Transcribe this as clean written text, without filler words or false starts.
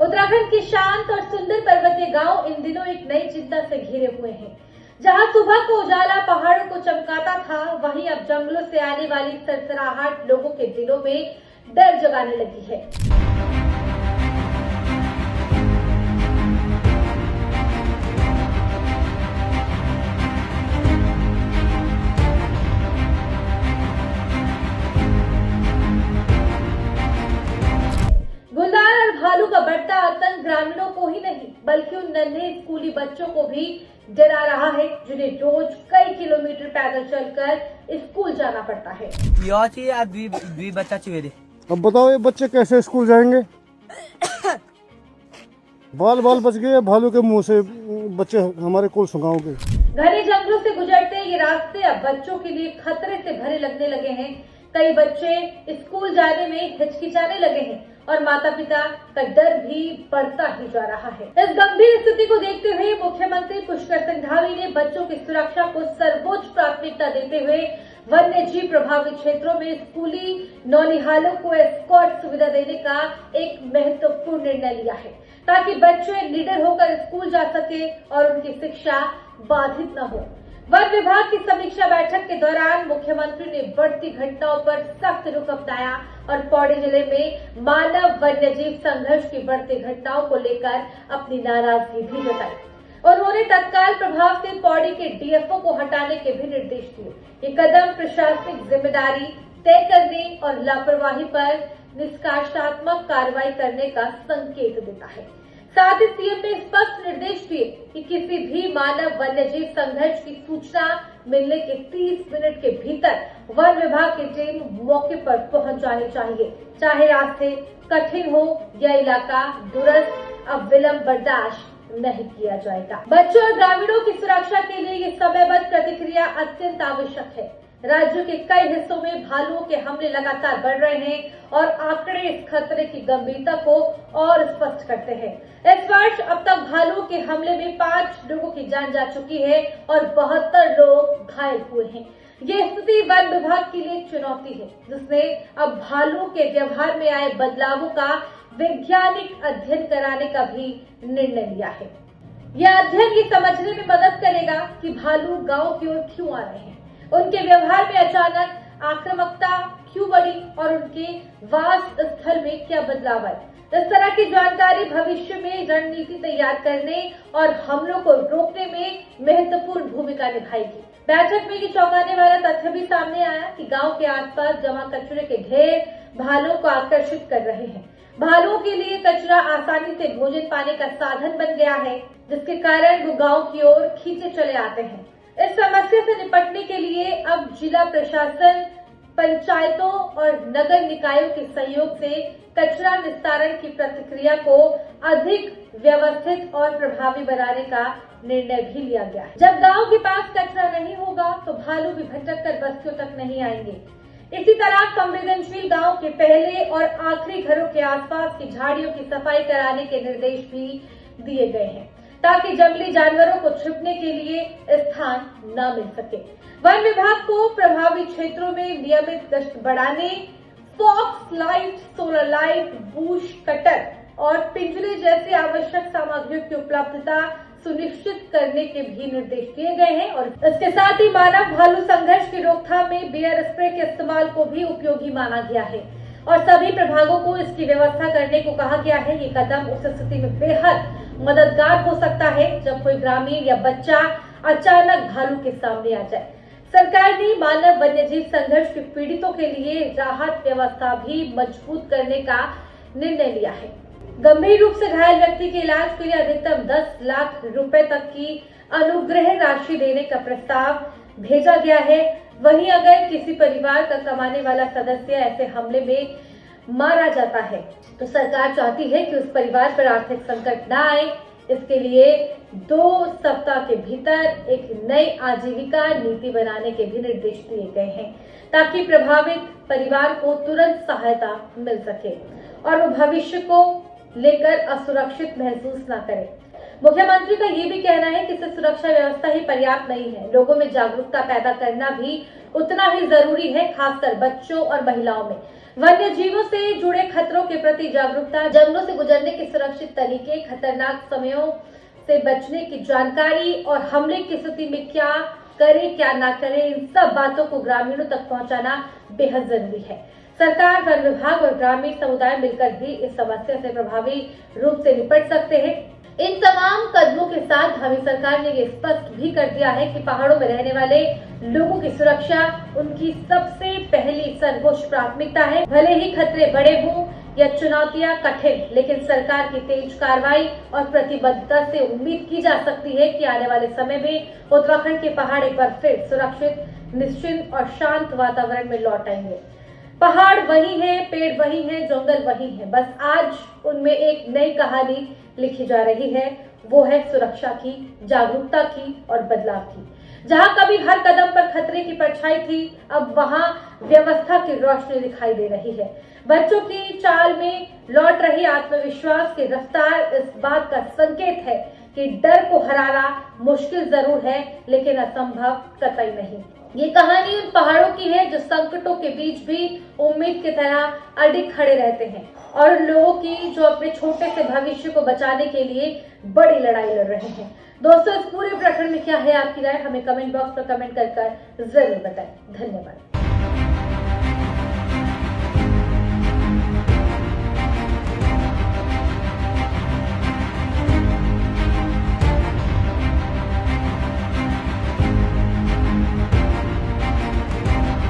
उत्तराखंड के शांत और सुंदर पर्वतीय गांव इन दिनों एक नई चिंता से घिरे हुए हैं। जहां सुबह को उजाला पहाड़ों को चमकाता था, वहीं अब जंगलों से आने वाली सरसराहट लोगों के दिलों में डर जगाने लगी है। गुलदार और भालू का बढ़ता आतंक ग्रामीणों को ही नहीं बल्कि उन नन्हे स्कूली बच्चों को भी डरा रहा है, जिन्हें रोज कई किलोमीटर पैदल चलकर स्कूल जाना पड़ता है। अब बताओ ये बच्चे कैसे स्कूल जाएंगे? बाल बाल बच गए भालू के मुंह से, बच्चे हमारे कोल सुगाओ के। घने जंगलों से गुजरते ये रास्ते अब बच्चों के लिए खतरे से भरे लगने लगे हैं। कई बच्चे स्कूल जाने में हिचकिचाने लगे हैं और माता पिता का डर भी बढ़ता ही जा रहा है। इस गंभीर स्थिति को देखते हुए मुख्यमंत्री पुष्कर सिंह धामी ने बच्चों की सुरक्षा को सर्वोच्च प्राथमिकता देते हुए वन्य जीव प्रभावित क्षेत्रों में स्कूली नौनिहालों को एस्कॉर्ट सुविधा देने का एक महत्वपूर्ण निर्णय लिया है, ताकि बच्चे निडर होकर स्कूल जा सके और उनकी शिक्षा बाधित न हो। वन विभाग की समीक्षा बैठक के दौरान मुख्यमंत्री ने बढ़ती घटनाओं पर सख्त रुख अपनाया और पौड़ी जिले में मानव वन्यजीव संघर्ष की बढ़ती घटनाओं को लेकर अपनी नाराजगी भी जताई। उन्होंने तत्काल प्रभाव से पौड़ी के डीएफओ को हटाने के भी निर्देश दिए। ये कदम प्रशासनिक जिम्मेदारी तय करने और लापरवाही पर निष्कासात्मक कार्रवाई करने का संकेत देता है। साथ ही सीएम ने स्पष्ट निर्देश दिए कि किसी भी मानव वन्यजीव संघर्ष की सूचना मिलने के 30 मिनट के भीतर वन विभाग की टीम मौके पर पहुंच जानी चाहिए, चाहे रास्ते कठिन हो या इलाका दूरस्थ। अब विलंब बर्दाश्त नहीं किया जाएगा। बच्चों और ग्रामीणों की सुरक्षा के लिए ये समयबद्ध प्रतिक्रिया अत्यंत आवश्यक है। राज्य के कई हिस्सों में भालुओं के हमले लगातार बढ़ रहे हैं और आंकड़े इस खतरे की गंभीरता को और स्पष्ट करते हैं। इस वर्ष अब तक भालुओं के हमले में 5 लोगों की जान जा चुकी है और 72 लोग घायल हुए हैं। ये स्थिति वन विभाग के लिए एक चुनौती है, जिसने अब भालुओं के व्यवहार में आए बदलावों का वैज्ञानिक अध्ययन कराने का भी निर्णय लिया है। यह अध्ययन ये समझने में मदद करेगा कि भालू गांव की ओर क्यों आ रहे हैं, उनके व्यवहार में अचानक आक्रामकता क्यों बढ़ी और उनके वास स्थल में क्या बदलाव आए। इस तरह की जानकारी भविष्य में रणनीति तैयार करने और हमलों को रोकने में महत्वपूर्ण भूमिका निभाएगी। बैठक में ये चौंकाने वाला तथ्य भी सामने आया कि गांव के आसपास जमा कचरे के ढेर भालुओं को आकर्षित कर रहे हैं। भालुओं के लिए कचरा आसानी से भोजन पाने का साधन बन गया है, जिसके कारण वो गाँव की ओर खींचे चले आते हैं। इस समस्या से निपटने के लिए अब जिला प्रशासन, पंचायतों और नगर निकायों के सहयोग से कचरा निस्तारण की प्रक्रिया को अधिक व्यवस्थित और प्रभावी बनाने का निर्णय भी लिया गया है। जब गांव के पास कचरा नहीं होगा तो भालू भी भटक कर बस्तियों तक नहीं आएंगे। इसी तरह संवेदनशील गांव के पहले और आखिरी घरों के आसपास की झाड़ियों की सफाई कराने के निर्देश भी दिए गए हैं, ताकि जंगली जानवरों को छिपने के लिए स्थान न मिल सके। वन विभाग को प्रभावित क्षेत्रों में नियमित गश्त बढ़ाने, फॉक्स लाइट, सोलर लाइट, बूश कटर और पिंजरे जैसी आवश्यक सामग्रियों की उपलब्धता सुनिश्चित करने के भी निर्देश दिए गए हैं और इसके साथ ही मानव भालू संघर्ष की रोकथाम में बेयर स्प्रे के इस्तेमाल को भी उपयोगी माना गया है और सभी प्रभागों को इसकी व्यवस्था करने को कहा गया है। ये कदम उस स्थिति में बेहद मददगार हो सकता है जब कोई ग्रामीण या बच्चा अचानक भालू के सामने आ जाए। सरकार ने मानव वन्यजीव संघर्ष के पीड़ितों के लिए राहत व्यवस्था भी मजबूत करने का निर्णय लिया है। गंभीर रूप से घायल व्यक्ति के इलाज के लिए अधिकतम 10 लाख रुपए तक की अनुग्रह राशि देने का प्रस्ताव भेजा गया है। वहीं अगर किसी परिवार का कमाने वाला सदस्य ऐसे हमले में मारा जाता है तो सरकार चाहती है कि उस परिवार पर आर्थिक संकट न आए। इसके लिए 2 सप्ताह के भीतर एक नई आजीविका नीति बनाने के भी निर्देश दिए गए हैं, ताकि प्रभावित परिवार को तुरंत सहायता मिल सके और वो भविष्य को लेकर असुरक्षित महसूस न करें। मुख्यमंत्री का ये भी कहना है कि सिर्फ सुरक्षा व्यवस्था ही पर्याप्त नहीं है, लोगों में जागरूकता पैदा करना भी उतना ही जरूरी है, खासकर बच्चों और महिलाओं में। वन्य जीवों से जुड़े खतरों के प्रति जागरूकता, जंगलों से गुजरने के सुरक्षित तरीके, खतरनाक समयों से बचने की जानकारी और हमले की स्थिति में क्या करें क्या ना करें, इन सब बातों को ग्रामीणों तक पहुंचाना बेहद जरूरी है। सरकार, वन विभाग और ग्रामीण समुदाय मिलकर भी इस समस्या से प्रभावी रूप से निपट सकते हैं। इन तमाम कदमों के साथ हमारी सरकार ने ये स्पष्ट भी कर दिया है कि पहाड़ों में रहने वाले लोगों की सुरक्षा उनकी सबसे पहली सर्वोच्च प्राथमिकता है। भले ही खतरे बड़े हों या चुनौतियां कठिन, लेकिन सरकार की तेज कार्रवाई और प्रतिबद्धता से उम्मीद की जा सकती है कि आने वाले समय में उत्तराखंड के पहाड़ एक बार फिर सुरक्षित, निश्चिंत और शांत वातावरण में लौट आएंगे। पहाड़ वही है, पेड़ वही है, जंगल वही है, बस आज उनमें एक नई कहानी लिखी जा रही है। वो है सुरक्षा की, जागरूकता की और बदलाव की। जहां कभी हर कदम पर खतरे की परछाई थी, अब वहां व्यवस्था की रोशनी दिखाई दे रही है। बच्चों की चाल में लौट रही आत्मविश्वास की रफ्तार इस बात का संकेत है कि डर को हराना मुश्किल जरूर है, लेकिन असंभव कतई नहीं। ये कहानी उन पहाड़ों की है जो संकटों के बीच भी उम्मीद की तरह अडिग खड़े रहते हैं, और उन लोगों की जो अपने छोटे से भविष्य को बचाने के लिए बड़ी लड़ाई लड़ रहे हैं। दोस्तों, इस पूरे प्रकरण में क्या है आपकी राय, हमें कमेंट बॉक्स पर कमेंट कर जरूर बताएं। धन्यवाद।